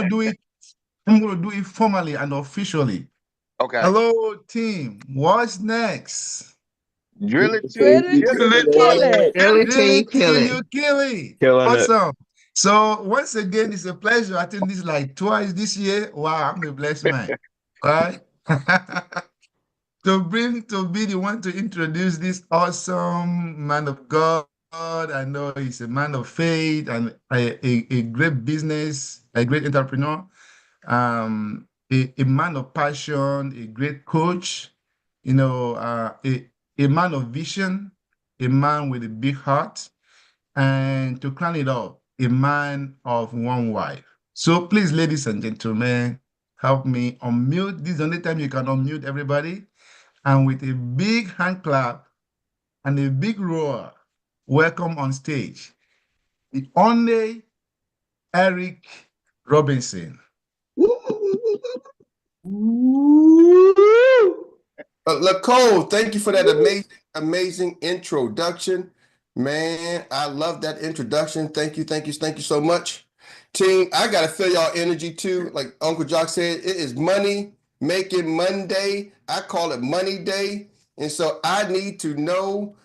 to do it. I'm going to do it formally and officially. Okay. Hello, team. What's next? Drill it till Drill you it till kill you it. kill it. Kill it till Drill you it kill till it. you kill it. Killing it. Awesome. So once again, it's a pleasure. I think this like twice this year. Wow, I'm a blessed man. Right? To be the one to introduce this awesome man of God. I know he's a man of faith and a great business, a great entrepreneur, a man of passion, a great coach, a man of vision, a man with a big heart, and to crown it all, a man of one wife. So please, ladies and gentlemen, help me unmute. This is the only time you can unmute everybody. And with a big hand clap and a big roar, welcome on stage the only Erik Robinson. Lacole, thank you for that amazing introduction. Man, I love that introduction. Thank you so much. Team, I got to feel y'all energy too. Like Uncle Jock said, it is money making Monday. I call it Money Day. And so I need to know,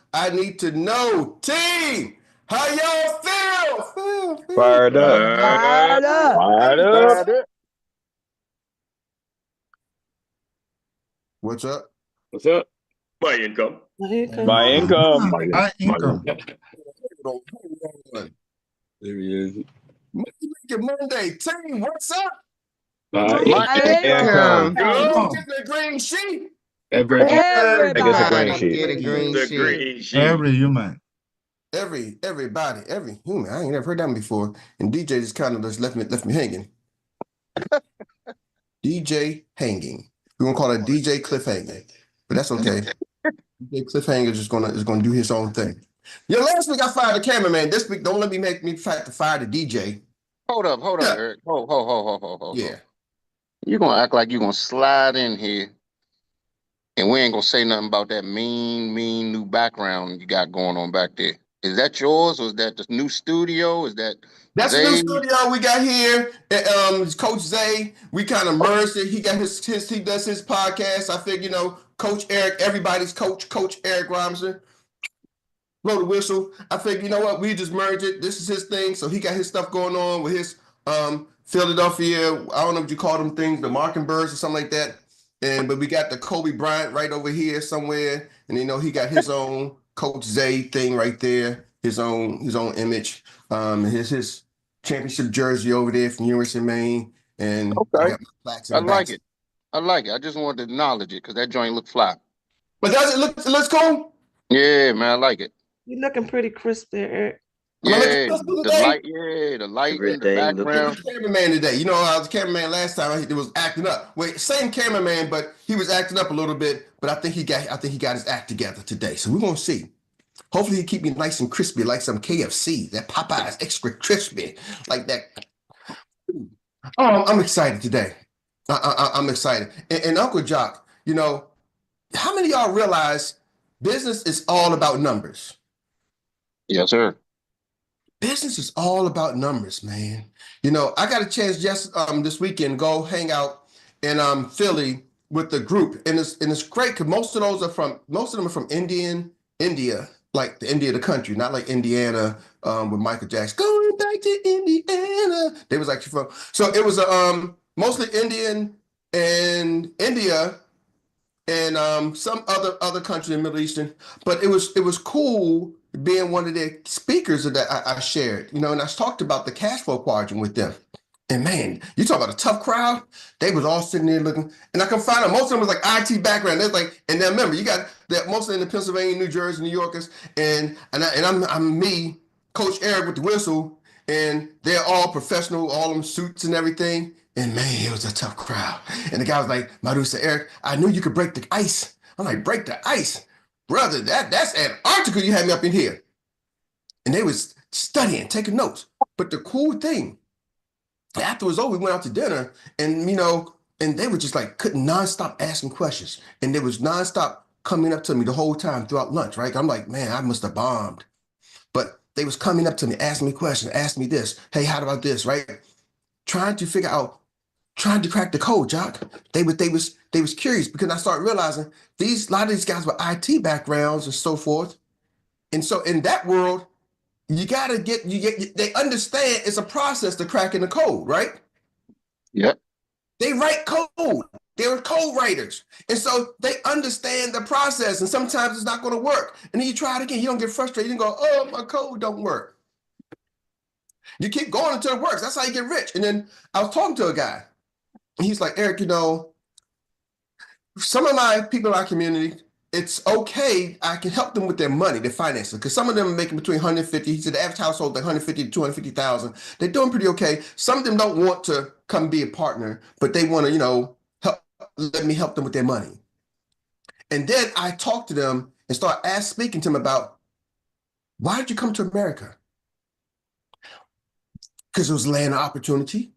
team, how y'all feel? Fired up. Fired up. Fired up. What's up? What's up? My income. My income. My income. There he is. Monday, team, what's up? My income. Get the green sheet. Everybody. Everybody. I guess a green Get a sheet. green The sheet. green sheet. Every human. Everybody, every human. I ain't never heard that one before. And DJ just kind of just left me hanging. DJ hanging. We're gonna call it DJ cliffhanger, but that's okay. DJ cliffhanger is gonna do his own thing. Yeah, last week I fired the cameraman. This week, don't let me make me fire the DJ. Hold up, Yeah. Eric. Hold. Yeah. You're gonna act like you're gonna slide in here and we ain't gonna say nothing about that mean new background you got going on back there. Is that yours or is that the new studio? Is that That's Zay? the new studio we got here. Coach Zay, we kind of merged it. He got he does his podcast. I figured, Coach Erik, everybody's coach, Coach Erik Robinson. Blow the whistle. I figured, you know what? We just merged it. This is his thing. So he got his stuff going on with his Philadelphia. I don't know what you call them things, the Mockingbirds or something like that. But we got the Kobe Bryant right over here somewhere, and he got his own Coach Zay thing right there, his own image. His championship jersey over there from University of Maine, and Okay. I like it. I just wanted to acknowledge it because that joint look fly. But does it looks cool? Yeah, man, I like it. You're looking pretty crisp there, Eric. Yeah, the light in the background. The cameraman today. I was the cameraman last time. He was acting up. Wait, same cameraman, but he was acting up a little bit. But I think he got his act together today. So we're gonna see. Hopefully he keep me nice and crispy like some KFC. That Popeye's extra crispy, like that. Oh, I'm excited today. I'm excited. And Uncle Jock, how many of y'all realize business is all about numbers? Yes, sir. Business is all about numbers, man. I got a chance just this weekend go hang out in Philly with the group, and it's great because most of them are from India, like the India of the country, not like Indiana with Michael Jackson going back to Indiana. They was actually from. So it was mostly Indian and India and some other country in the Middle Eastern, but it was cool being one of their speakers that I shared, and I talked about the cash flow quadrant with them. And man, you talk about a tough crowd. They was all sitting there looking, and I can find out most of them was like IT background. They're like, and then remember, you got that mostly in the Pennsylvania, New Jersey, New Yorkers, and I'm me, Coach Erik with the whistle, and they're all professional, all them suits and everything. And man, it was a tough crowd. And the guy was like, Marusa, Erik, I knew you could break the ice. I'm like, break the ice? Brother, that's Antarctica you had me up in here. And they was studying, taking notes. But the cool thing, after it was over, we went out to dinner and, and they were just like, couldn't nonstop asking questions. And they was nonstop coming up to me the whole time throughout lunch, right? I'm like, man, I must have bombed. But they was coming up to me, asking me questions, asking me this. Hey, how about this, right? trying to figure out, trying to crack the code, Jock. They was curious because I started realizing a lot of these guys with IT backgrounds and so forth. And so in that world, they understand it's a process to cracking the code, right? Yep. They write code. They're code writers. And so they understand the process. And sometimes it's not going to work. And then you try it again. You don't get frustrated. You go, oh, my code don't work. You keep going until it works. That's how you get rich. And then I was talking to a guy. And he's like, Eric, some of my people in our community, it's okay. I can help them with their money, their finances, because some of them are making between 150. He said the average household, like 150 to 250,000. They're doing pretty okay. Some of them don't want to come be a partner, but they want to, let me help them with their money. And then I talked to them and started speaking to them about, why did you come to America? Because it was land of opportunity.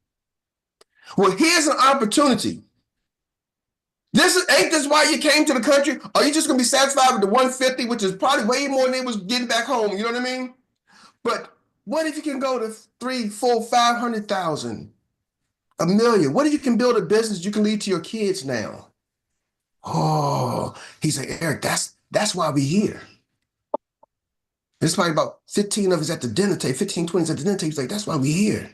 Well, here's an opportunity. Ain't this why you came to the country? Are you just gonna be satisfied with the 150, which is probably way more than they was getting back home? You know what I mean? But what if you can go to 3, 4, 500,000, $1 million? What if you can build a business you can lead to your kids now? Oh, he's like, Eric, that's why we here. There's probably about 15 of us at the dinner table, 15, 20 at the dinner table. He's like, that's why we here.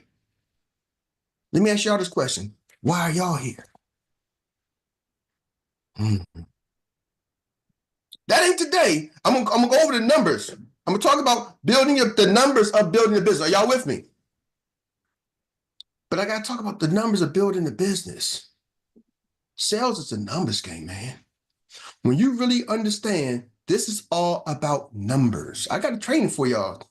Let me ask y'all this question. Why are y'all here? That ain't today. I'm gonna go over the numbers. I'm gonna talk about the numbers of building a business. Are y'all with me? But I gotta talk about the numbers of building a business. Sales is a numbers game, man. When you really understand, this is all about numbers. I got a training for y'all.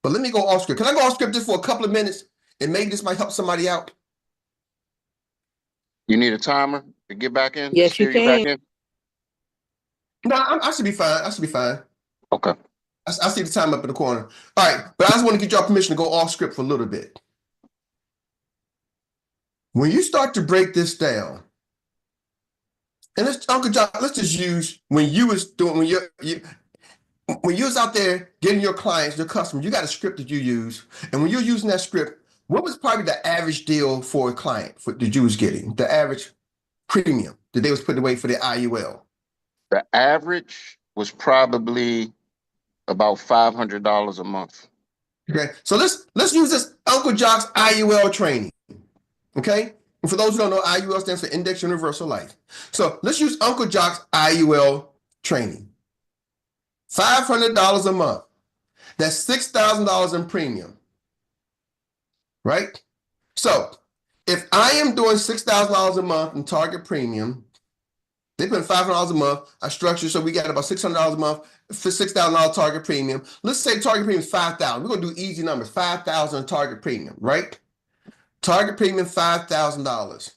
But let me go off script. Can I go off script just for a couple of minutes? And maybe this might help somebody out. You need a timer to get back in? Yes, you Steer back can. in? No, I should be fine. I should be fine. Okay. I see the time up in the corner. All right, but I just want to get y'all permission to go off script for a little bit. When you start to break this down, and Uncle John, let's just use when you was out there getting your clients, your customers, you got a script that you use, and when you're using that script, what was probably the average deal for a client that you was getting? The average premium that they was putting away for their IUL? The average was probably about $500 a month. Okay, so let's use this Uncle Jock's IUL training. Okay, and for those who don't know, IUL stands for Index Universal Life. So let's use Uncle Jock's IUL training. $500 a month. That's $6,000 in premium, right? So if I am doing $6,000 a month in target premium, they put $500 a month. I structure so we got about $600 a month for $6,000 target premium. Let's say target premium is $5,000. We're gonna do easy numbers. $5,000 target premium, right? Target premium $5,000.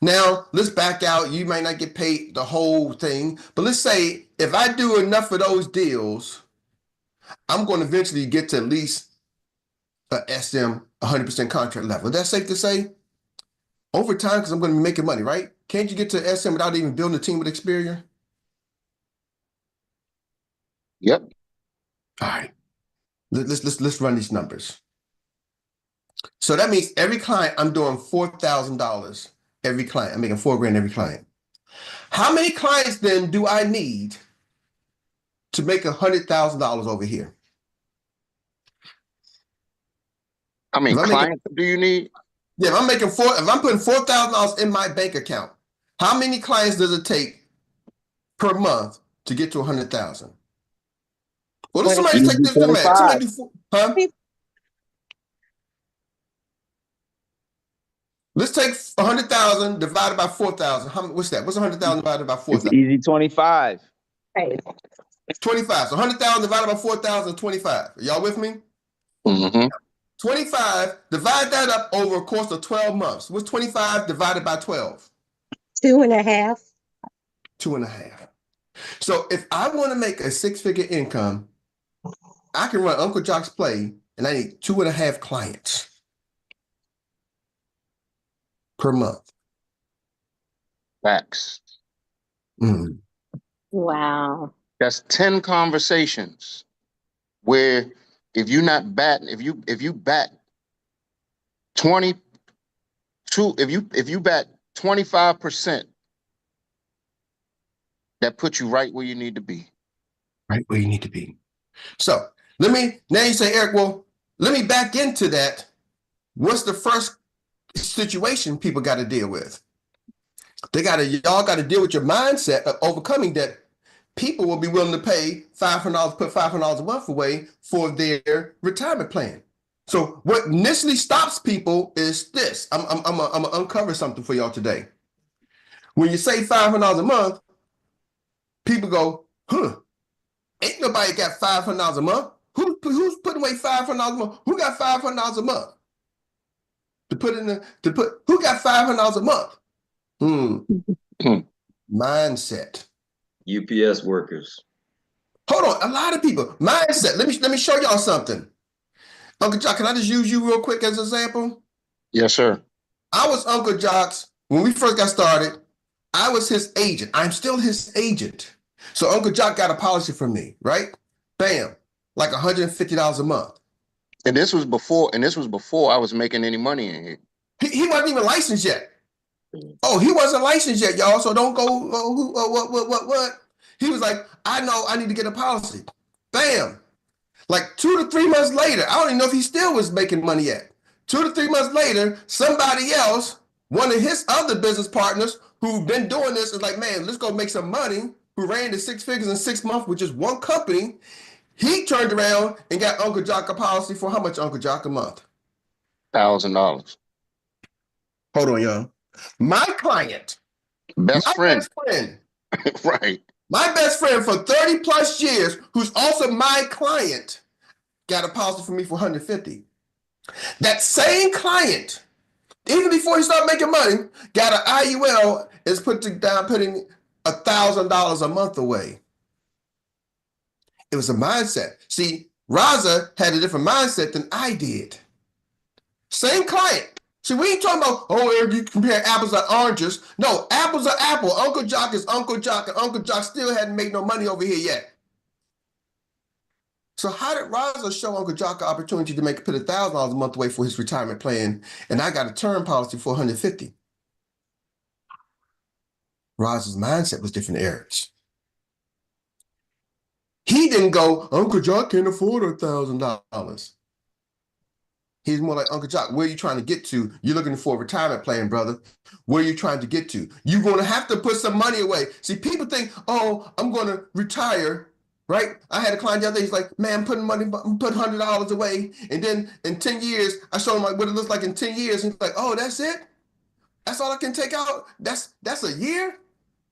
Now let's back out. You might not get paid the whole thing, but let's say if I do enough of those deals, I'm going to eventually get to at least a SM 100% contract level. Is that safe to say? Over time, because I'm going to be making money, right? Can't you get to SM without even building a team with Experian? Yep. All right. Let's run these numbers. So that means every client, I'm doing $4,000 every client. I'm making $4,000 every client. How many clients then do I need to make $100,000 over here? How many clients do you need? Yeah, if I'm putting $4,000 in my bank account, how many clients does it take per month to get to 100,000? Well, let's somebody take this to math. Somebody do huh? Let's take 100,000 divided by 4,000. What's that? What's 100,000 divided by 4,000? It's easy 25. 25. So 100,000 divided by 4,000 is 25. Are y'all with me? Mm-hmm. 25, divide that up over a course of 12 months. What's 25 divided by 12? 2.5. 2.5. So if I want to make a 6-figure income, I can run Uncle Jock's play and I need 2.5 clients per month. Facts. Mm. Wow. That's 10 conversations where if you bat 20 if you bet 25%, that puts you right where you need to be. Right where you need to be. So now you say, Eric, well, let me back into that. What's the first situation people got to deal with? Y'all got to deal with your mindset of overcoming that. People will be willing to pay $500, put $500 a month away for their retirement plan. So what initially stops people is this. I'm gonna uncover something for y'all today. When you say $500 a month, people go, ain't nobody got $500 a month. Who's putting away $500 a month? Who got $500 a month? Who got $500 a month? Mindset. UPS workers. Hold on, a lot of people. Mindset. Let me show y'all something. Uncle Jock, can I just use you real quick as an example? Yes, sir. I was Uncle Jock's, when we first got started, I was his agent. I'm still his agent. So Uncle Jock got a policy from me, right? Bam, like $150 a month. And this was before I was making any money in here. He wasn't even licensed yet. Oh, he wasn't licensed yet, y'all. So don't go, what? He was like, I know I need to get a policy. Bam. Like 2 to 3 months later, I don't even know if he still was making money yet. 2 to 3 months later, somebody else, one of his other business partners who've been doing this is like, man, let's go make some money, who ran to 6 figures in 6 months with just one company. He turned around and got Uncle Jock a policy for how much, Uncle Jock, a month? $1,000. Hold on, y'all. My client, Best friend. Right. My best friend for 30 plus years, who's also my client, got a policy for me for $150. That same client, even before he started making money, got an IUL, is putting $1,000 a month away. It was a mindset. See, Raza had a different mindset than I did. Same client. See, we ain't talking about, oh, Eric, you compare apples to oranges. No, apples are apple. Uncle Jock is Uncle Jock, and Uncle Jock still hadn't made no money over here yet. So how did Raza show Uncle Jock an opportunity to put $1,000 a month away for his retirement plan, and I got a term policy for $150? Raza's mindset was different than Eric's. He didn't go, Uncle Jock can't afford $1,000. He's more like, Uncle Jock, where are you trying to get to? You're looking for a retirement plan, brother. Where are you trying to get to? You're going to have to put some money away. See, people think, oh, I'm going to retire, right? I had a client the other day, he's like, man, I'm putting $100 away. And then in 10 years, I showed him like what it looks like in 10 years. And he's like, oh, that's it? That's all I can take out? That's a year?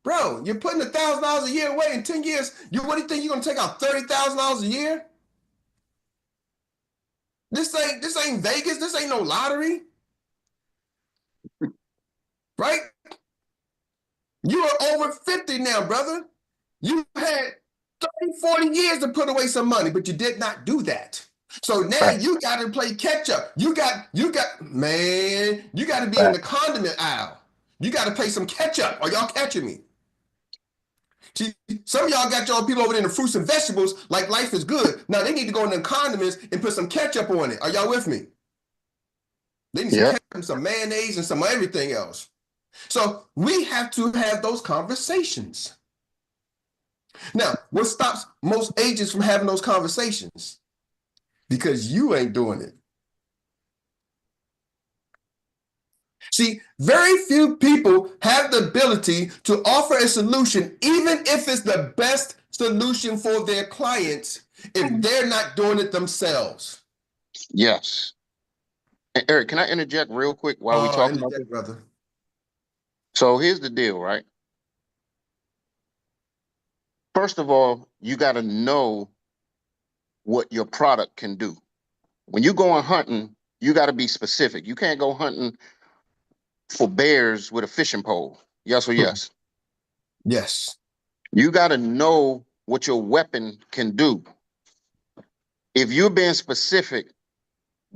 Bro, you're putting $1,000 a year away in 10 years. What do you think you're going to take out $30,000 a year? This ain't Vegas. This ain't no lottery. Right? You are over 50 now, brother. You had 30, 40 years to put away some money, but you did not do that. So now you got to play catch up. You got to be in the condiment aisle. You got to play some catch up. Are y'all catching me? See, some of y'all got y'all people over there in the fruits and vegetables like life is good. Now they need to go in the condiments and put some ketchup on it. Are y'all with me? They need some ketchup, some mayonnaise, and some everything else. So we have to have those conversations. Now, what stops most agents from having those conversations? Because you ain't doing it. See, very few people have the ability to offer a solution, even if it's the best solution for their clients, if they're not doing it themselves. Yes. And Eric, can I interject real quick while we're talking about this? Brother. So here's the deal, right? First of all, you got to know what your product can do. When you're going hunting, you got to be specific. You can't go hunting for bears with a fishing pole. Yes or yes? Yes. You got to know what your weapon can do. If you're being specific,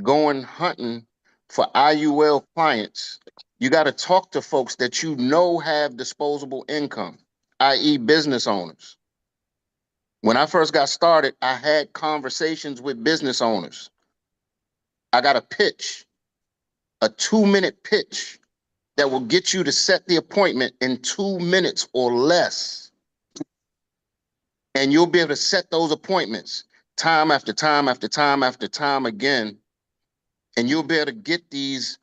going hunting for IUL clients, you got to talk to folks that you know have disposable income, i.e. business owners. When I first got started, I had conversations with business owners. I got a pitch, a 2-minute pitch that will get you to set the appointment in 2 minutes or less. And you'll be able to set those appointments time after time after time after time again. And you'll be able to get these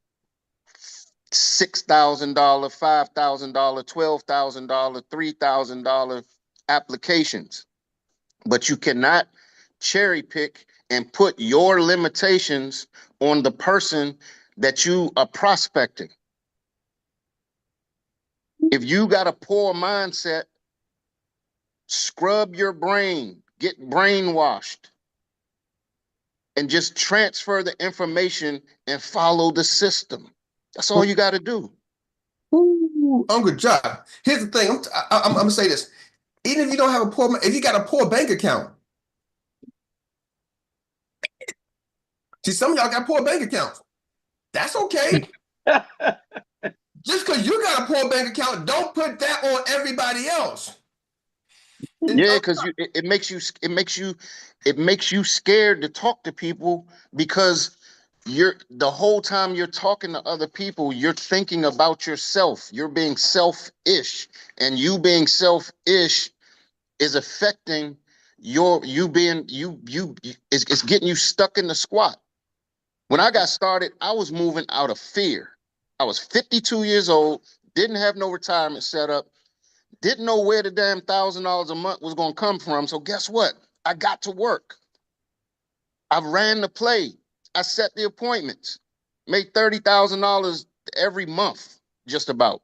$6,000, $5,000, $12,000, $3,000 applications. But you cannot cherry pick and put your limitations on the person that you are prospecting. If you got a poor mindset, scrub your brain, get brainwashed, and just transfer the information and follow the system. That's all you got to do. Ooh, Uncle John. Here's the thing. I'm gonna say this. Even if you don't have if you got a poor bank account. See, some of y'all got poor bank accounts. That's okay. Just because you got a poor bank account, don't put that on everybody else. Yeah, because it makes you scared to talk to people, because the whole time you're talking to other people, you're thinking about yourself. You're being selfish, and you being selfish is affecting it's getting you stuck in the squat. When I got started, I was moving out of fear. I was 52 years old, didn't have no retirement set up, didn't know where the damn $1,000 a month was going to come from. So guess what? I got to work. I ran the play. I set the appointments, made $30,000 every month, just about.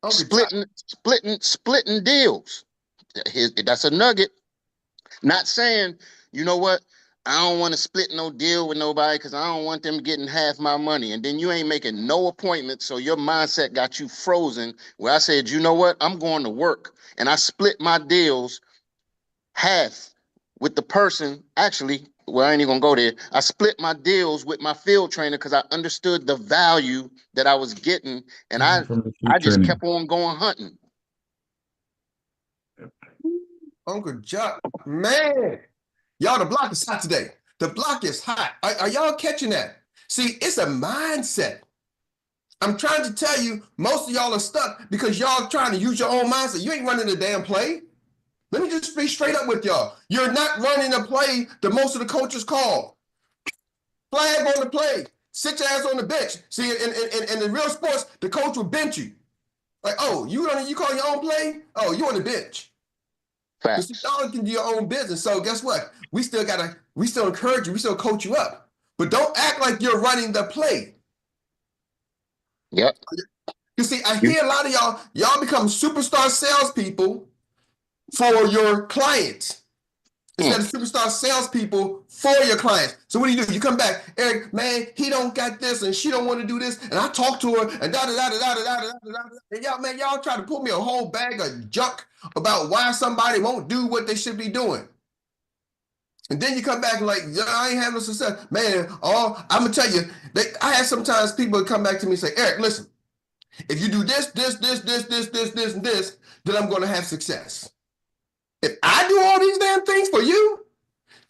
Splitting deals. That's a nugget. Not saying, you know what, I don't want to split no deal with nobody because I don't want them getting half my money. And then you ain't making no appointments, so your mindset got you frozen. Where I said, you know what, I'm going to work. And I split my deals half with the person. Actually, well, I ain't even gonna go there. I split my deals with my field trainer because I understood the value that I was getting. And From the I field just training. kept on going hunting. Uncle John, man, y'all, the block is hot today. The block is hot. Are y'all catching that? See, it's a mindset. I'm trying to tell you, most of y'all are stuck because y'all trying to use your own mindset. You ain't running the damn play. Let me just be straight up with y'all. You're not running a play that most of the coaches call. Flag on the play. Sit your ass on the bench. See, in the real sports, the coach will bench you. Like, oh, you call your own play? Oh, you on the bench. Because Facts. y'all can do your own business. So guess what? We still encourage you, we still coach you up. But don't act like you're running the play. Yep. You see, I hear a lot of y'all become superstar salespeople for your clients instead of superstar salespeople for your clients. So what do? You come back, Eric, man, he don't got this and she don't want to do this. And I talk to her and da da da da da da da da da. And y'all try to pull me a whole bag of junk about why somebody won't do what they should be doing. And then you come back and like, yeah, I ain't having no success. Man, I'm gonna tell you, I have sometimes people come back to me and say, Eric, listen, if you do this, and this, then I'm gonna have success. If I do all these damn things for you,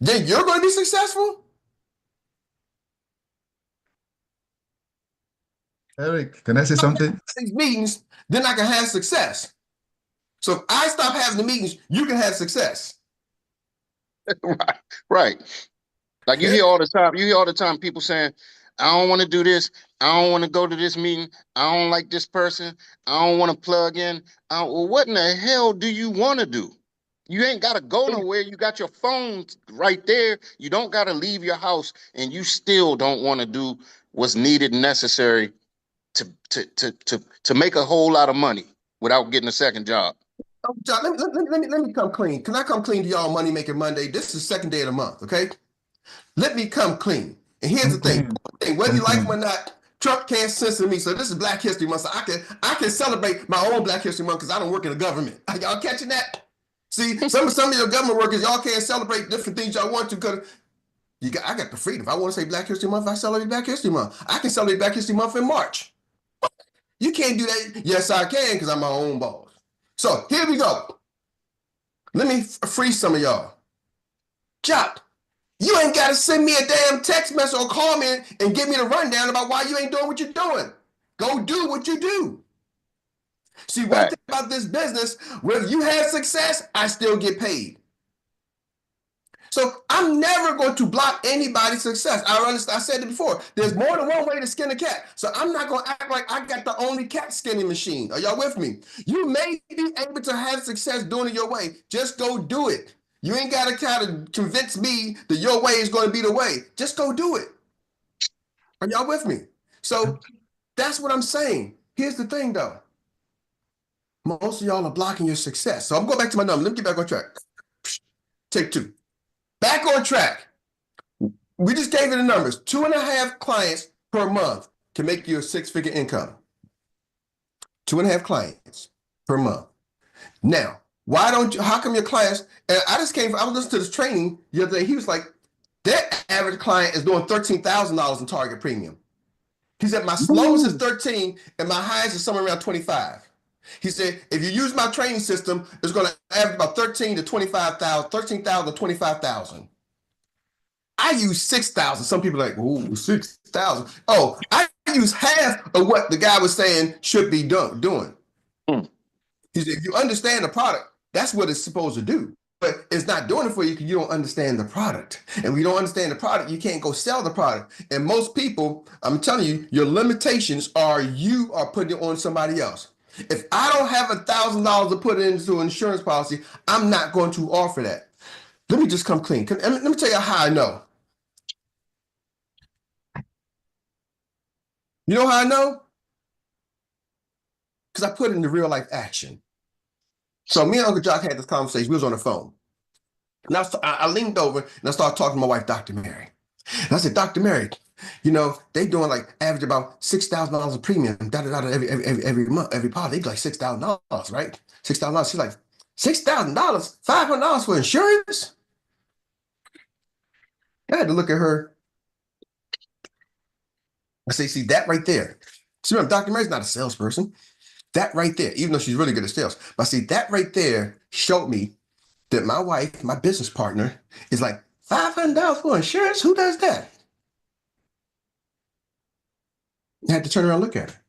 then you're gonna be successful? Eric, can I say something? These meetings, then I can have success. So if I stop having the meetings, you can have success. Right. Like you hear all the time people saying, I don't want to do this. I don't want to go to this meeting. I don't like this person. I don't want to plug in. Well, what in the hell do you want to do? You ain't got to go nowhere. You got your phone right there. You don't got to leave your house, and you still don't want to do what's needed and necessary to make a whole lot of money without getting a second job. Oh, John, let me come clean. Can I come clean to y'all Money Making Monday? This is the second day of the month, okay? Let me come clean. And here's the thing. Whether you like them or not, Trump can't censor me. So this is Black History Month. So I can celebrate my own Black History Month because I don't work in the government. Are y'all catching that? See, some of your government workers, y'all can't celebrate different things y'all want to because I got the freedom. If I want to say Black History Month, I celebrate Black History Month. I can celebrate Black History Month in March. You can't do that. Yes, I can because I'm my own boss. So here we go. Let me free some of y'all. Jot, You ain't got to send me a damn text message or call me and give me the rundown about why you ain't doing what you're doing. Go do what you do. See, one thing about this business, whether you have success, I still get paid. So I'm never going to block anybody's success. I understand. I said it before. There's more than one way to skin a cat. So I'm not going to act like I got the only cat skinning machine. Are y'all with me? You may be able to have success doing it your way. Just go do it. You ain't got to try to convince me that your way is going to be the way. Just go do it. Are y'all with me? So that's what I'm saying. Here's the thing, though. Most of y'all are blocking your success. So I'm going back to my number. Let me get back on track. Take two. Back on track. We just gave you the numbers. 2.5 clients per month can make you a 6-figure income. 2.5 clients per month. Now, how come your clients, and I was listening to this training the other day. He was like, their average client is doing $13,000 in target premium. He said, my lowest is 13 and my highest is somewhere around 25. He said, if you use my training system, it's going to average about 13,000 to 25,000. I use 6,000. Some people are like, oh, 6,000. Oh, I use half of what the guy was saying should be doing. He said, if you understand the product, that's what it's supposed to do. But it's not doing it for you because you don't understand the product. And when you don't understand the product, you can't go sell the product. And most people, I'm telling you, your limitations are you are putting it on somebody else. If I don't have $1,000 to put into an insurance policy, I'm not going to offer that. Let me just come clean. Let me tell you how I know. You know how I know? Because I put it into real life action. So me and Uncle Jock had this conversation. We was on the phone. And I leaned over and I started talking to my wife, Dr. Meri. And I said, Dr. Meri, you know, they doing like average about $6,000 a premium, every month, every policy. They do like $6,000, right? $6,000. She's like, $6,000, $500 for insurance? I had to look at her. I say, see that right there. See, remember, Dr. Meri's not a salesperson. That right there, even though she's really good at sales. But see, that right there showed me that my wife, my business partner, is like, $500 for insurance? Who does that? I had to turn around and look at her.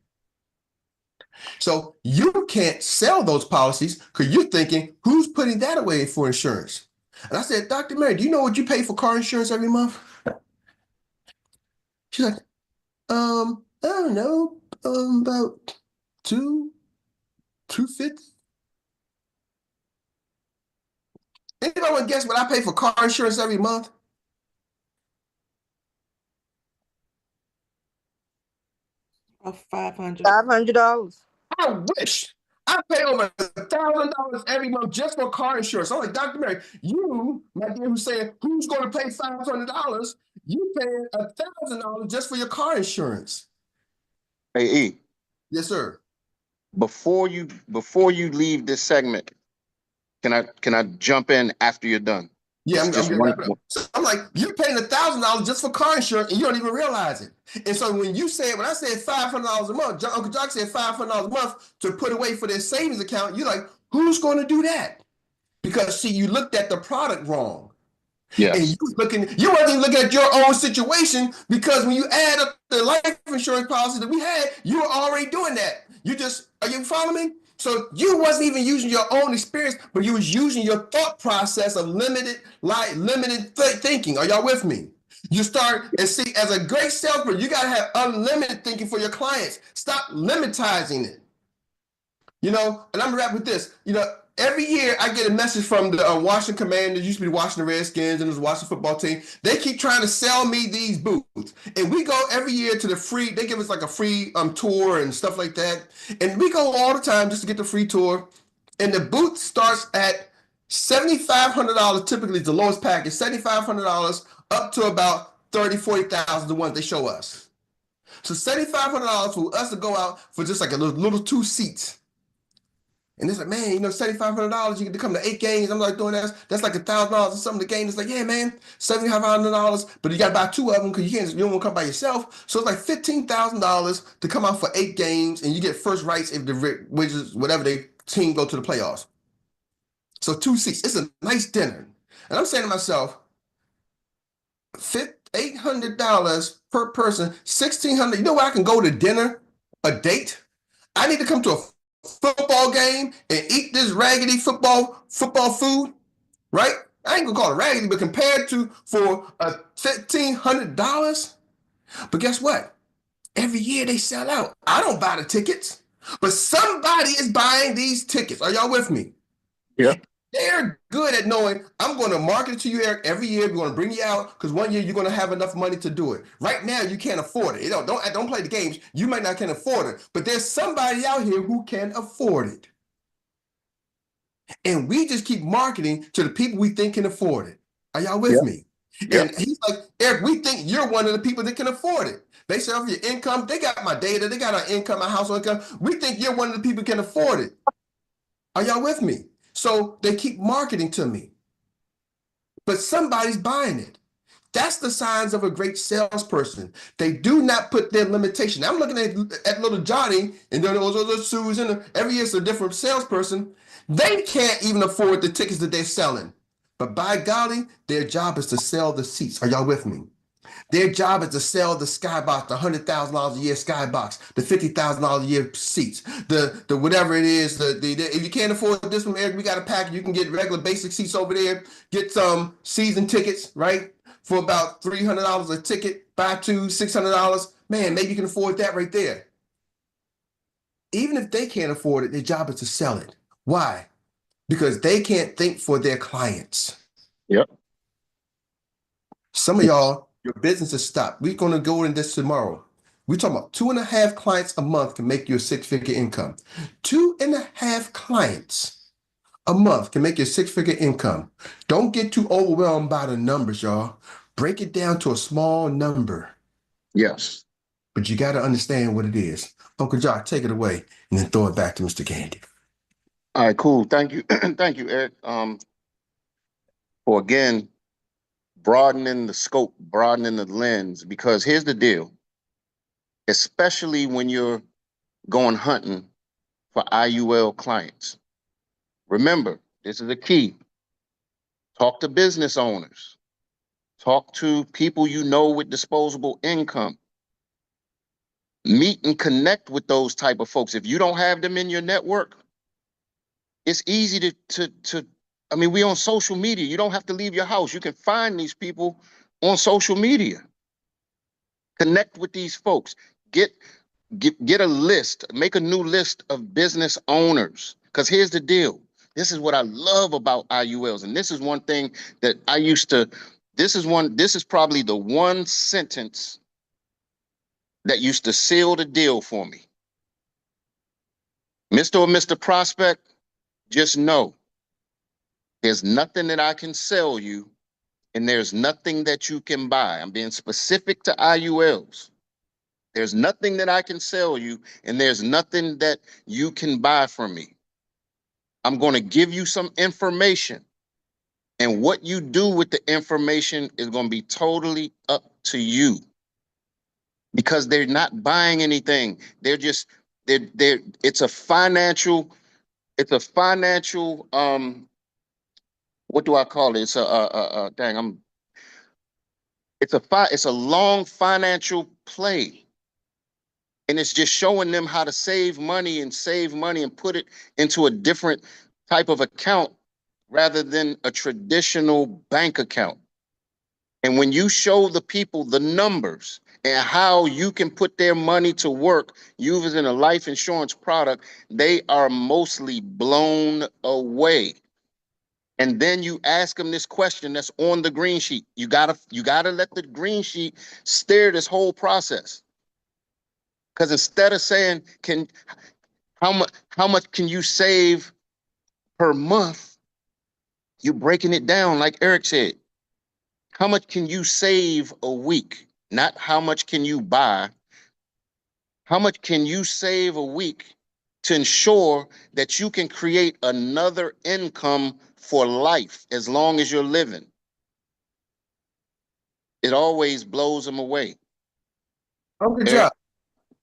So you can't sell those policies because you're thinking, who's putting that away for insurance? And I said, Dr. Meri, do you know what you pay for car insurance every month? She's like, I don't know, about $250. Anybody want to guess what I pay for car insurance every month? $500. $500. I wish. I pay over $1,000 every month just for car insurance. I'm like, Dr. Meri, you, my dear, who's saying, who's going to pay $500? You paying $1,000 just for your car insurance. Hey, E. Yes, sir. Before you leave this segment, can I jump in after you're done? Yeah, I'm Just getting one. wrapped up. So I'm like, you're paying $1,000 just for car insurance and you don't even realize it. And so when I said $500 a month, Uncle Jock said $500 a month to put away for their savings account, you're like, who's going to do that? Because see, you looked at the product wrong. Yes. And you weren't even looking at your own situation because when you add up the life insurance policy that we had, you were already doing that. Are you following me? So you wasn't even using your own experience, but you was using your thought process of limited thinking. Are y'all with me? You start and see, as a great salesperson, you got to have unlimited thinking for your clients. Stop limitizing it. You know, and I'm gonna wrap with this. You know, every year I get a message from the Washington Commanders, used to be the Washington Redskins and the Washington football team. They keep trying to sell me these boots. And we go every year to they give us like a free tour and stuff like that. And we go all the time just to get the free tour. And the booth starts at $7,500, typically the lowest package, $7,500 up to about $30,000, $40,000, the ones they show us. So $7,500 for us to go out for just like a little 2 seats. And it's like, man, you know, $7,500, you get to come to 8 games. I'm like, doing that. That's like $1,000 or something. The game is like, yeah, man, $7,500, but you got to buy 2 of them because you don't want to come by yourself. So it's like $15,000 to come out for 8 games, and you get first rights if whatever they team go to the playoffs. So 2 seats. It's a nice dinner. And I'm saying to myself, $800 per person, $1,600. You know where I can go to dinner, a date? I need to come to a football game and eat this raggedy football food, right? I ain't gonna call it raggedy, but compared to for a $1,500. But guess what? Every year they sell out. I don't buy the tickets, but somebody is buying these tickets. Are y'all with me? Yep. They're good at knowing I'm going to market it to you, Eric, every year. We're going to bring you out because one year you're going to have enough money to do it. Right now, you can't afford it. Don't play the games. You might not can afford it, but there's somebody out here who can afford it. And we just keep marketing to the people we think can afford it. Are y'all with Yep. me? Yep. And he's like, Eric, we think you're one of the people that can afford it. They sell off your income. They got my data. They got our income, our household income. We think you're one of the people who can afford it. Are y'all with me? So they keep marketing to me. But somebody's buying it. That's the signs of a great salesperson. They do not put their limitation. I'm looking at little Johnny and then those little Susan. Every year it's a different salesperson. They can't even afford the tickets that they're selling. But by golly, their job is to sell the seats. Are y'all with me? Their job is to sell the skybox, the $100,000 a year skybox, the $50,000 a year seats, the whatever it is. If you can't afford this one, Eric, we got a package. You can get regular basic seats over there. Get some season tickets, right, for about $300 a ticket. Buy two, $600. Man, maybe you can afford that right there. Even if they can't afford it, their job is to sell it. Why? Because they can't think for their clients. Yep. Some of y'all, your business is stopped. We're going to go into this tomorrow. We're talking about 2.5 clients a month can make you a six-figure income. 2.5 clients a month can make you a six-figure income. Don't get too overwhelmed by the numbers, y'all. Break it down to a small number. Yes. But you got to understand what it is. Uncle Jock, take it away and then throw it back to Mr. Candy. All right, cool. Thank you. Thank you, Eric. For again, broadening the scope, broadening the lens, because here's the deal, especially when you're going hunting for IUL clients. Remember, this is a key. Talk to business owners. Talk to people you know with disposable income. Meet and connect with those type of folks. If you don't have them in your network, it's easy I mean, we on social media. You don't have to leave your house. You can find these people on social media. Connect with these folks. Get a list. Make a new list of business owners. Because here's the deal. This is what I love about IULs. And this is one thing that I used to, this is probably the one sentence that used to seal the deal for me. Mr. or Mr. Prospect, just know there's nothing that I can sell you and there's nothing that you can buy. I'm being specific to IULs. There's nothing that I can sell you and there's nothing that you can buy from me. I'm going to give you some information. And what you do with the information is going to be totally up to you. Because they're not buying anything. They're just, it's a financial, what do I call it? It's a long financial play. And it's just showing them how to save money and put it into a different type of account rather than a traditional bank account. And when you show the people the numbers and how you can put their money to work using a life insurance product, they are mostly blown away. And then you ask them this question that's on the green sheet. You gotta let the green sheet steer this whole process. Because instead of saying, how much can you save per month? You're breaking it down, like Eric said. How much can you save a week? Not how much can you buy. How much can you save a week to ensure that you can create another income for life as long as you're living? It always blows them away. Uncle Eric? Jock,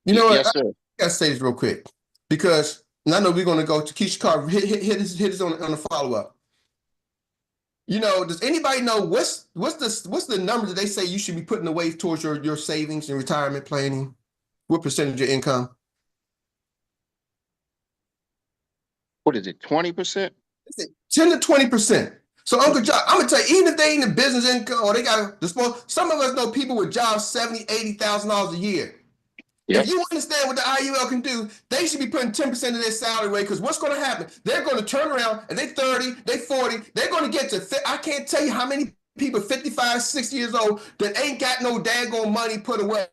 you know what? Yes, sir. I got to say this real quick because and I know we're going to go to Keisha Carver. Hit us on the follow up. You know, does anybody know what's the number that they say you should be putting away towards your savings and retirement planning? What percentage of income? What is it, 20%? 10 to 20%. So Uncle John, I'm gonna tell you, even if they ain't in business income or they got disposable, some of us know people with jobs $70,000-$80,000 a year. Yep. If you understand what the IUL can do, they should be putting 10% of their salary rate, because what's going to happen? They're going to turn around and they 30, they 40, they're going to get to, I can't tell you how many people 55, 60 years old that ain't got no daggone money put away.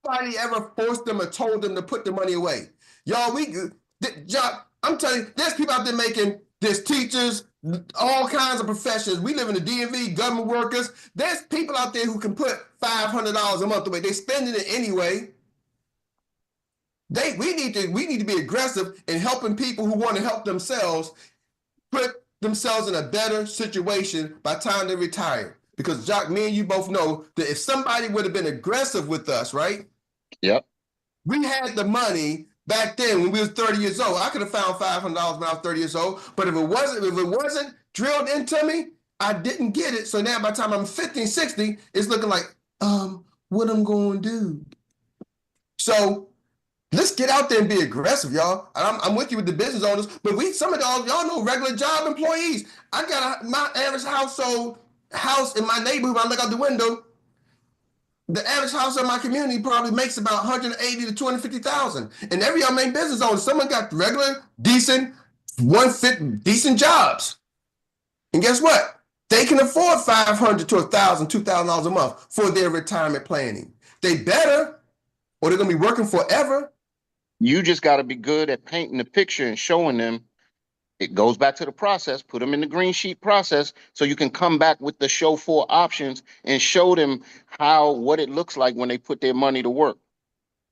Nobody ever forced them or told them to put the money away. Y'all, I'm telling you, there's people out there there's teachers, all kinds of professions. We live in the DMV, government workers. There's people out there who can put $500 a month away. They're spending it anyway. We need to be aggressive in helping people who want to help themselves put themselves in a better situation by the time they retire. Because Jock, me and you both know that if somebody would have been aggressive with us, right? Yep. We had the money back then when we was 30 years old. I could have found $500 when I was 30 years old, but if it wasn't drilled into me, I didn't get it. So now by the time I'm 50, 60, it's looking like, what I'm going to do. So let's get out there and be aggressive, y'all. I'm with you with the business owners, but some of y'all know regular job employees. I got my average house in my neighborhood. When I look out the window, the average house in my community probably makes about 180 to 250,000. And every y'all main business owner, someone got regular, decent, decent jobs. And guess what? They can afford $500 to $1,000, $2,000 a month for their retirement planning. They better, or they're gonna be working forever. You just got to be good at painting the picture and showing them. It goes back to the process. Put them in the green sheet process so you can come back with the show 4 options and show them what it looks like when they put their money to work.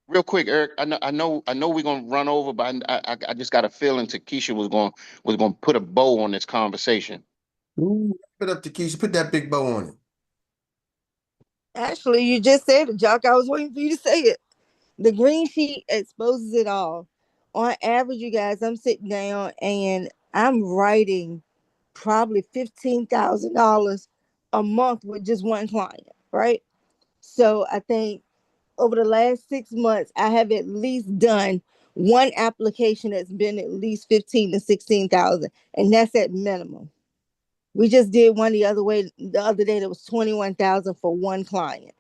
Real quick, Eric. I know we're gonna run over, but I just got a feeling Takesha was gonna put a bow on this conversation. Ooh, put up, Takesha. Put that big bow on it. Actually, you just said it, Jock. I was waiting for you to say it. The green sheet exposes it all. On average, you guys, I'm sitting down and I'm writing probably $15,000 a month with just one client, right? So I think over the last 6 months, I have at least done one application that's been at least 15 to 16,000, and that's at minimum. We just did one the other day that was 21,000 for one client.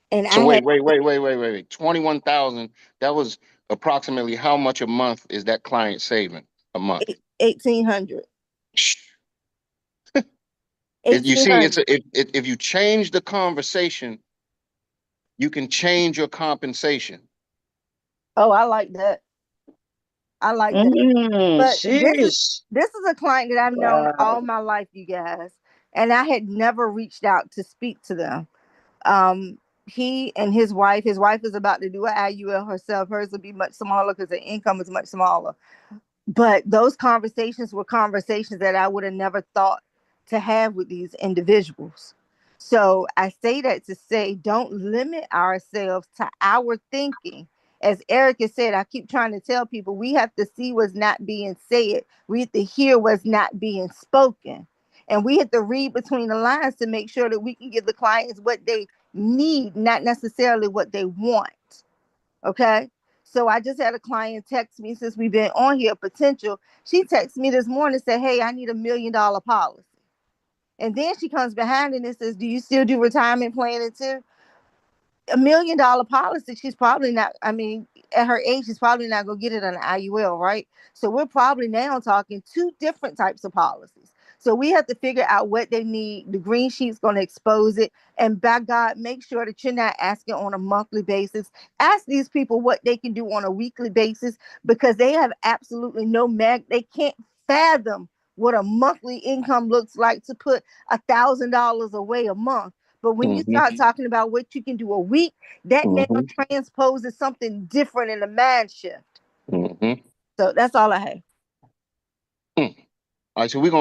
And So I had wait. 21,000. That was approximately how much a month is that client saving a month? 1,800. You see, 1,800. if you change the conversation, you can change your compensation. Oh, I like that. I like that. But Sheesh. this is a client that I've known all Wow. my life, you guys, and I had never reached out to speak to them. He and his wife is about to do an IUL herself. Hers will be much smaller because her income is much smaller. But those conversations were conversations that I would have never thought to have with these individuals. So I say that to say, don't limit ourselves to our thinking. As Eric has said, I keep trying to tell people we have to see what's not being said. We have to hear what's not being spoken. And we have to read between the lines to make sure that we can give the clients what they need, not necessarily what they want. Okay. So I just had a client text me since we've been on here, potential. She texted me this morning and said, hey, I need $1 million policy. And then she comes behind and says, do you still do retirement planning too? $1 million policy, she's probably not, I mean, at her age, she's probably not going to get it on an IUL, right? So we're probably now talking 2 different types of policies. So we have to figure out what they need. The green sheet's going to expose it. And by God, make sure that you're not asking on a monthly basis. Ask these people what they can do on a weekly basis, because they have absolutely they can't fathom what a monthly income looks like to put $1,000 away a month. But when you start talking about what you can do a week, that now transposes something different in the mind shift. So that's all I have. All right, so we're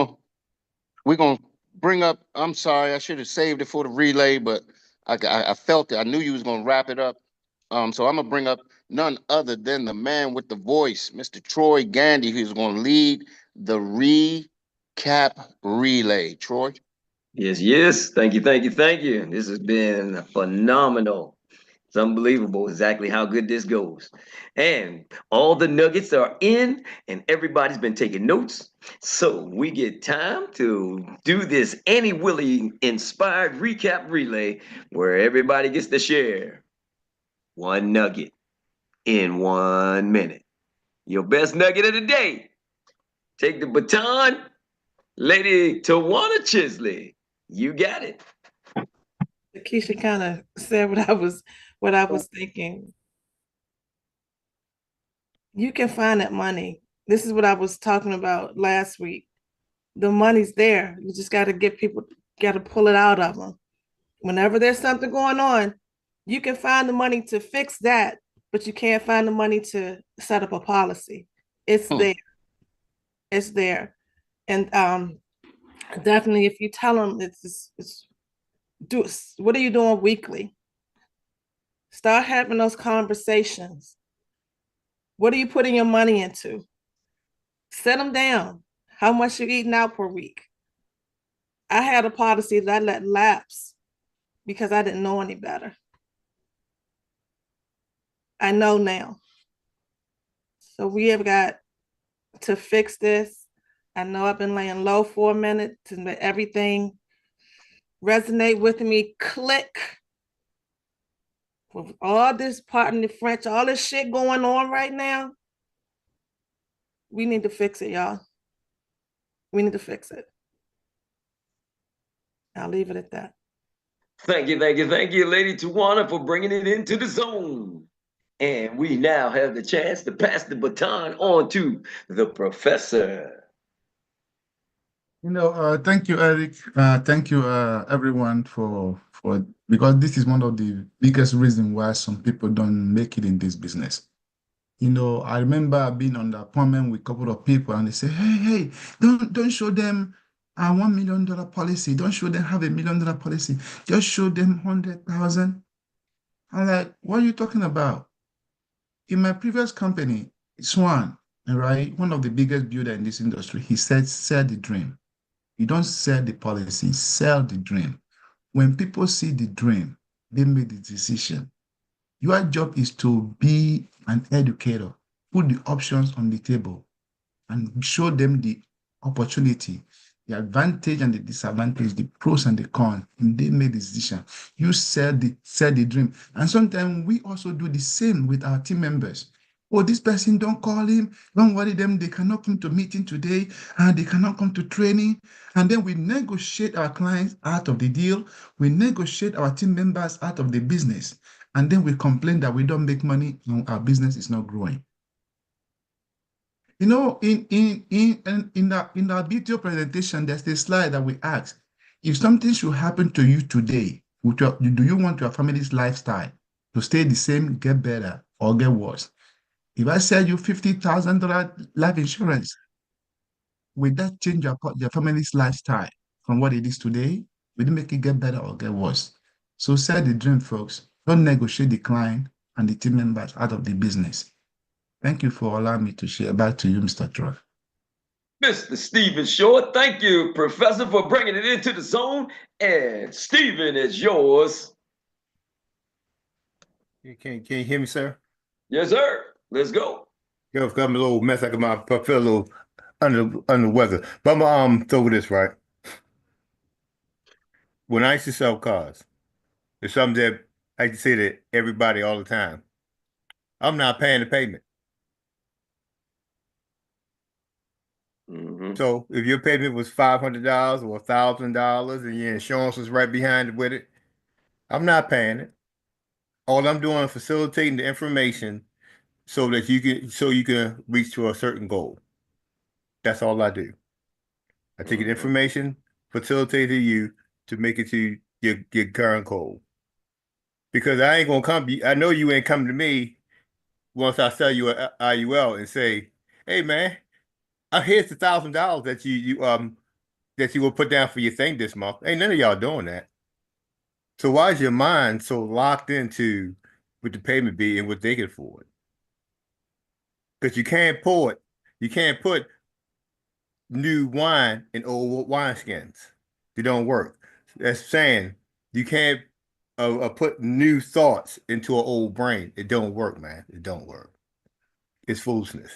gonna bring up. I'm sorry, I should have saved it for the relay, but I felt it. I knew you was gonna wrap it up. So I'm gonna bring up none other than the man with the voice, Mr. Troy Gandy, who's gonna lead the recap relay. Troy. Yes, yes. Thank you, thank you, thank you. This has been phenomenal. It's unbelievable exactly how good this goes. And all the nuggets are in, and everybody's been taking notes. So we get time to do this Annie Willie inspired recap relay where everybody gets to share one nugget in 1 minute. Your best nugget of the day. Take the baton, Lady Tawana Chisley. You got it. Keisha kind of said what I was thinking. You can find that money. This is what I was talking about last week. The money's there. You just got to get people, got to pull it out of them. Whenever there's something going on, you can find the money to fix that, but you can't find the money to set up a policy. It's there. It's there. And definitely if you tell them it's do what are you doing weekly? Start having those conversations. What are you putting your money into? Set them down. How much you eating out per week? I had a policy that I let lapse because I didn't know any better. I know now. So we have got to fix this. I know I've been laying low for a minute to let everything resonate with me. Click. With all this, pardon the French, all this shit going on right now, we need to fix it, y'all. We need to fix it. I'll leave it at that. Thank you, thank you, thank you, Lady Tawana, for bringing it into the zone. And we now have the chance to pass the baton on to the professor. Thank you, Eric. Thank you, everyone, for because this is one of the biggest reasons why some people don't make it in this business. I remember being on the appointment with a couple of people, and they say, "Hey, don't show them a $1 million policy. Don't show them have $1 million policy. Just show them 100,000." I'm like, "What are you talking about?" In my previous company, Swan, right, one of the biggest builder in this industry, he said, "Sell the dream. You don't sell the policy, sell the dream." When people see the dream, they make the decision. Your job is to be an educator, put the options on the table, and show them the opportunity, the advantage and the disadvantage, the pros and the cons, and they make the decision. You sell the dream. And sometimes we also do the same with our team members. Oh, this person, don't call him, don't worry them, they cannot come to meeting today, and they cannot come to training. And then we negotiate our clients out of the deal, we negotiate our team members out of the business, and then we complain that we don't make money and our business is not growing. In our video presentation, there's this slide that we ask, if something should happen to you today, do you want your family's lifestyle to stay the same, get better, or get worse? If I sell you $50,000 life insurance, will that change your family's lifestyle from what it is today? Will it make it get better or get worse? So sell the dream, folks. Don't negotiate the client and the team members out of the business. Thank you for allowing me to share. Back to you, Mr. Troy. Mr. Stephen Short, thank you, Professor, for bringing it into the zone. And Stephen, is yours. Can you hear me, sir? Yes, sir. Let's go. Yo, I'm a little mess. I feel a little under weather. But I'm gonna throw this right. When I used to sell cars, it's something that I used to say to everybody all the time. I'm not paying the payment. So if your payment was $500 or $1,000 and your insurance was right behind it with it, I'm not paying it. All I'm doing is facilitating the information so that you can reach to a certain goal. That's all I do. I take the information, facilitate to you to make it to your current goal. Because I ain't gonna I know you ain't coming to me once I sell you a IUL and say, "Hey man, here's the $1,000 that you will put down for your thing this month." Ain't none of y'all doing that. So why is your mind so locked into what the payment be and what they can afford? Because you can't put new wine in old wineskins. They don't work. That's saying you can't put new thoughts into an old brain. It don't work, man. It don't work. It's foolishness.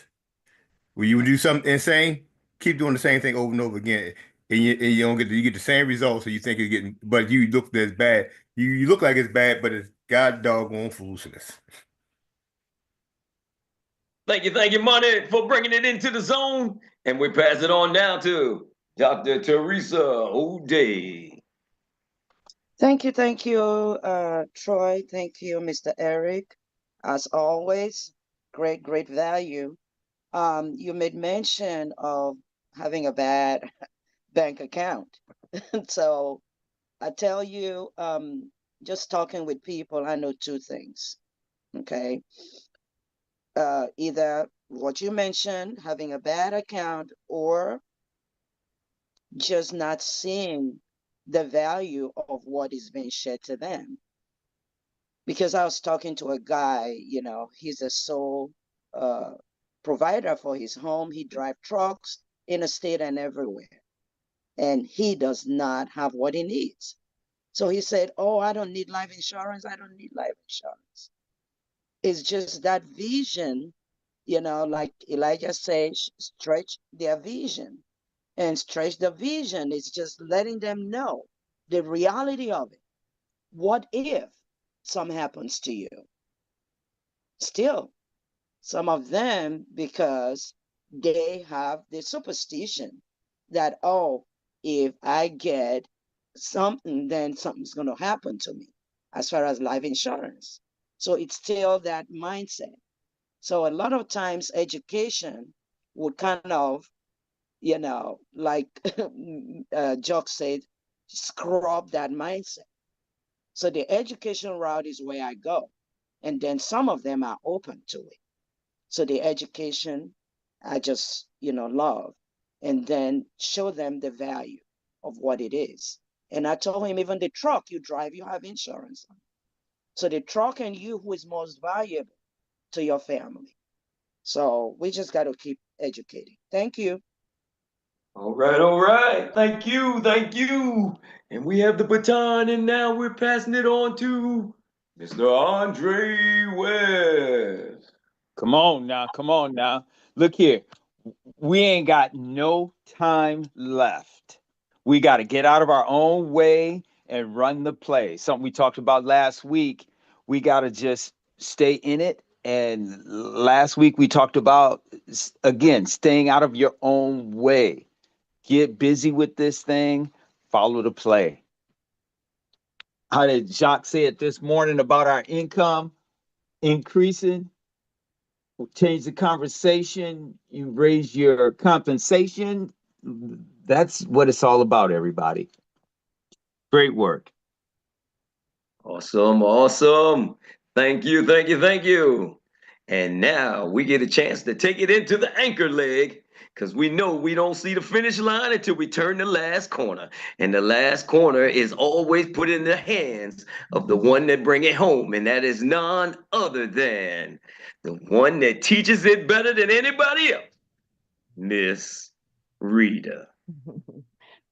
When you do something insane, keep doing the same thing over and over again, and you don't get you get the same results. So you think you're getting, but you look as bad. You look like it's bad, but it's god doggone foolishness. Thank you, Money, for bringing it into the zone. And we pass it on now to Dr. Teresa O'Day. Thank you, Troy. Thank you, Mr. Eric. As always, great value. You made mention of having a bad bank account. So I tell you, just talking with people, I know two things. Okay. Either what you mentioned, having a bad account, or just not seeing the value of what is being shared to them. Because I was talking to a guy, he's a sole provider for his home. He drives trucks in a state and everywhere. And he does not have what he needs. So he said, oh, I don't need life insurance. I don't need life insurance. It's just that vision, like Elijah says, stretch their vision. And stretch the vision is just letting them know the reality of it. What if something happens to you? Still, some of them, because they have the superstition that, oh, if I get something, then something's going to happen to me as far as life insurance. So it's still that mindset. So a lot of times education would kind of, like Jock said, scrub that mindset. So the education route is where I go. And then some of them are open to it. So the education, I just, love, and then show them the value of what it is. And I told him, even the truck you drive, you have insurance on. So the truck and you, who is most valuable to your family. So we just got to keep educating. Thank you. All right. Thank you. And we have the baton, and now we're passing it on to Mr. Andre West. Come on now. Look here. We ain't got no time left. We got to get out of our own way and run the play. Something we talked about last week. We got to just stay in it. And last week we talked about, again, staying out of your own way. Get busy with this thing, follow the play. How did Jacques say it this morning about our income increasing? Change the conversation, you raise your compensation. That's what it's all about, everybody. Great work. Awesome. Thank you. And now we get a chance to take it into the anchor leg, because we know we don't see the finish line until we turn the last corner. And the last corner is always put in the hands of the one that bring it home, and that is none other than the one that teaches it better than anybody else, Miss Rita.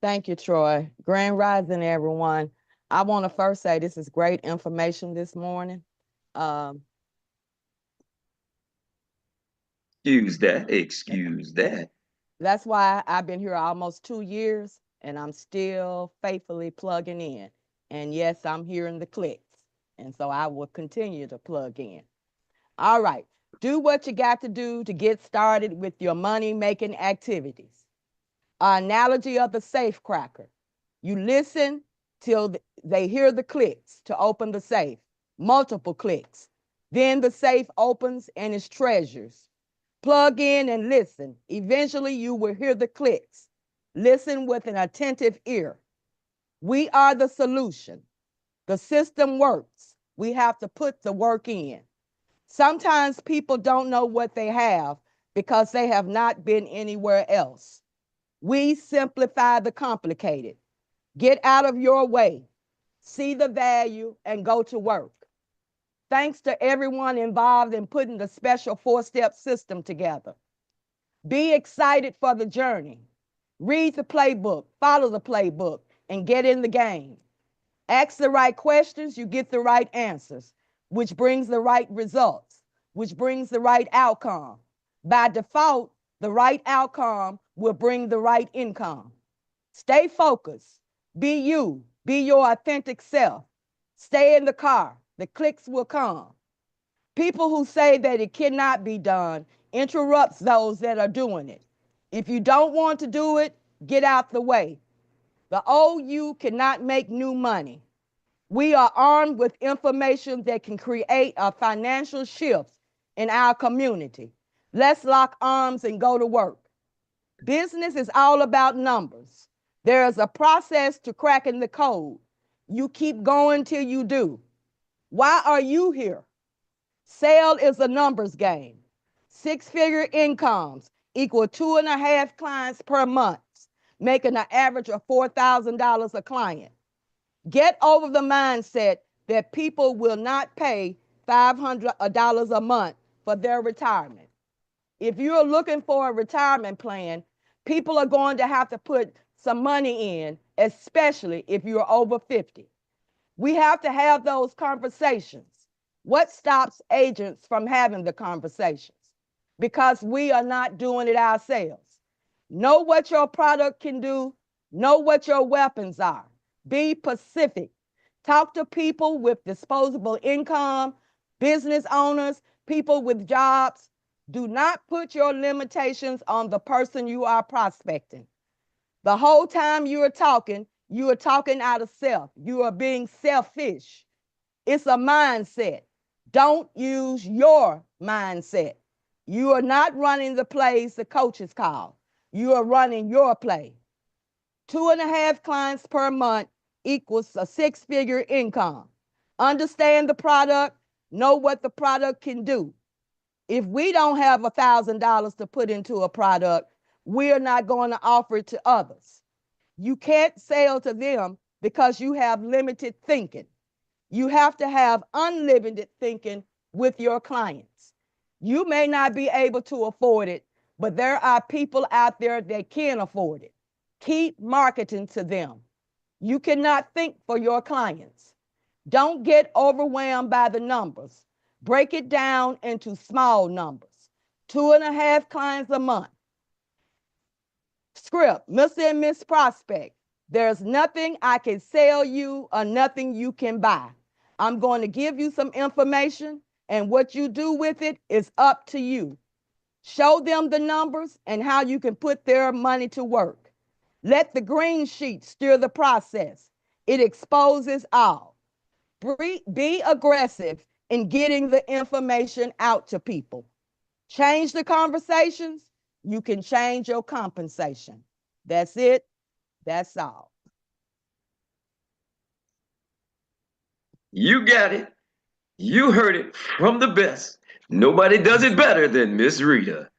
Thank you, Troy. Grand Rising, everyone. I want to first say this is great information this morning. Excuse that. That's why I've been here almost 2 years, and I'm still faithfully plugging in. And yes, I'm hearing the clicks, and so I will continue to plug in. All right, do what you got to do to get started with your money-making activities. Analogy of the safe cracker. You listen till they hear the clicks to open the safe, multiple clicks. Then the safe opens and its treasures. Plug in and listen. Eventually you will hear the clicks. Listen with an attentive ear. We are the solution. The system works. We have to put the work in. Sometimes people don't know what they have because they have not been anywhere else. We simplify the complicated. Get out of your way, see the value, and go to work. Thanks to everyone involved in putting the special 4-step system together. Be excited for the journey. Read the playbook, follow the playbook, and get in the game. Ask the right questions, you get the right answers, which brings the right results, which brings the right outcome. By default, the right outcome will bring the right income. Stay focused. Be you. Be your authentic self. Stay in the car. The clicks will come. People who say that it cannot be done interrupts those that are doing it. If you don't want to do it, get out the way. The old you cannot make new money. We are armed with information that can create a financial shift in our community. Let's lock arms and go to work. Business is all about numbers. There is a process to cracking the code. You keep going till you do. Why are you here? Sale is a numbers game. Six-figure incomes equal 2.5 clients per month, making an average of $4,000 a client. Get over the mindset that people will not pay $500 a month for their retirement. If you're looking for a retirement plan, people are going to have to put some money in, especially if you're over 50. We have to have those conversations. What stops agents from having the conversations? Because we are not doing it ourselves. Know what your product can do. Know what your weapons are. Be specific. Talk to people with disposable income, business owners, people with jobs. Do not put your limitations on the person you are prospecting. The whole time you are talking out of self. You are being selfish. It's a mindset. Don't use your mindset. You are not running the plays the coaches call. You are running your play. 2.5 clients per month equals a six-figure income. Understand the product, know what the product can do. If we don't have $1,000 to put into a product, we're not going to offer it to others. You can't sell to them because you have limited thinking. You have to have unlimited thinking with your clients. You may not be able to afford it, but there are people out there that can afford it. Keep marketing to them. You cannot think for your clients. Don't get overwhelmed by the numbers. Break it down into small numbers. 2.5 clients a month. Script, Mr. and Miss Prospect. There's nothing I can sell you or nothing you can buy. I'm going to give you some information, and what you do with it is up to you. Show them the numbers and how you can put their money to work. Let the green sheet steer the process. It exposes all. Be aggressive in getting the information out to people. Change the conversations, you can change your compensation. That's it. That's all. You got it. You heard it from the best. Nobody does it better than Miss Rita.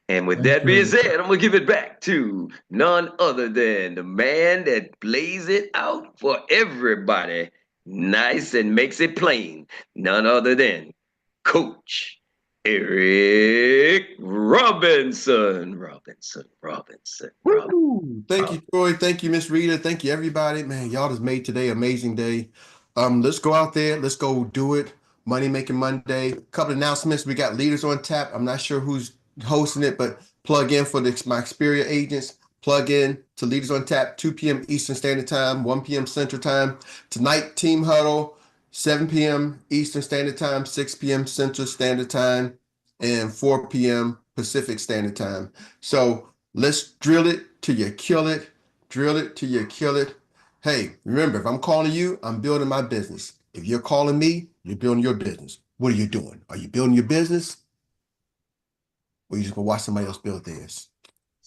And with that being said, I'm gonna give it back to none other than the man that plays it out for everybody, nice and makes it plain. None other than Coach Erik Robinson. Robinson. Woo! Thank you, Troy. Thank you, Miss Rita. Thank you, everybody. Man, y'all just made today an amazing day. Let's go out there. Let's go do it. Money Making Monday. Couple announcements. We got Leaders on Tap. I'm not sure who's hosting it, but plug in for my Xperia agents. Plug in to Leaders on Tap, 2 p.m. Eastern Standard Time, 1 p.m. Central Time. Tonight, Team Huddle, 7 p.m. Eastern Standard Time, 6 p.m. Central Standard Time, and 4 p.m. Pacific Standard Time. So let's drill it till you kill it. Drill it till you kill it. Hey, remember, if I'm calling you, I'm building my business. If you're calling me, you're building your business. What are you doing? Are you building your business? Or you just gonna watch somebody else build theirs?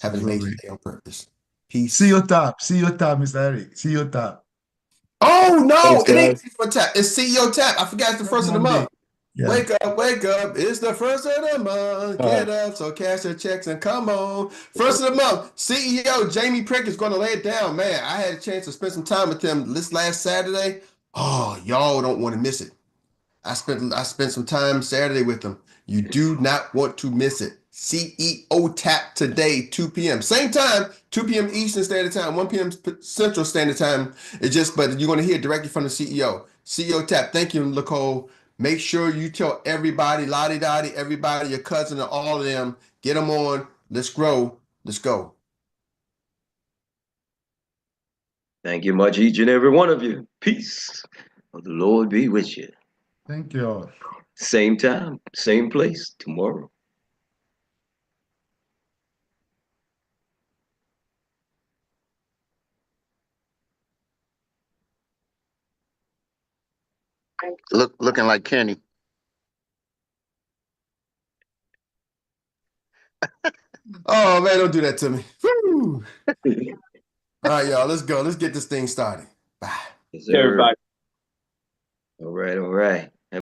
Have an amazing day on purpose. Peace. See your top, Mr. Eric. See your top. Oh no, Thanks, it ain't guys. CEO Tap. It's CEO Tap. I forgot it's the first of the month. Yeah. Wake up. It's the first of the month. Get up, so cash your checks and come on. First of the month, CEO Jamie Prick is going to lay it down. Man, I had a chance to spend some time with him this last Saturday. Oh, y'all don't want to miss it. I spent some time Saturday with him. You do not want to miss it. CEO Tap today, 2 p.m. Same time, 2 p.m. Eastern Standard Time, 1 p.m. Central Standard Time. It's just, but you're going to hear directly from the CEO. CEO Tap. Thank you, Nicole. Make sure you tell everybody, Lottie Dottie, everybody, your cousin, and all of them, get them on. Let's grow. Let's go. Thank you much, each and every one of you. Peace of the Lord be with you. Thank you all. Same time, same place tomorrow. Looking like Kenny. Oh, man, don't do that to me. Woo. All right, y'all, let's go. Let's get this thing started. Bye. Yes, Everybody. sir. All right, all right.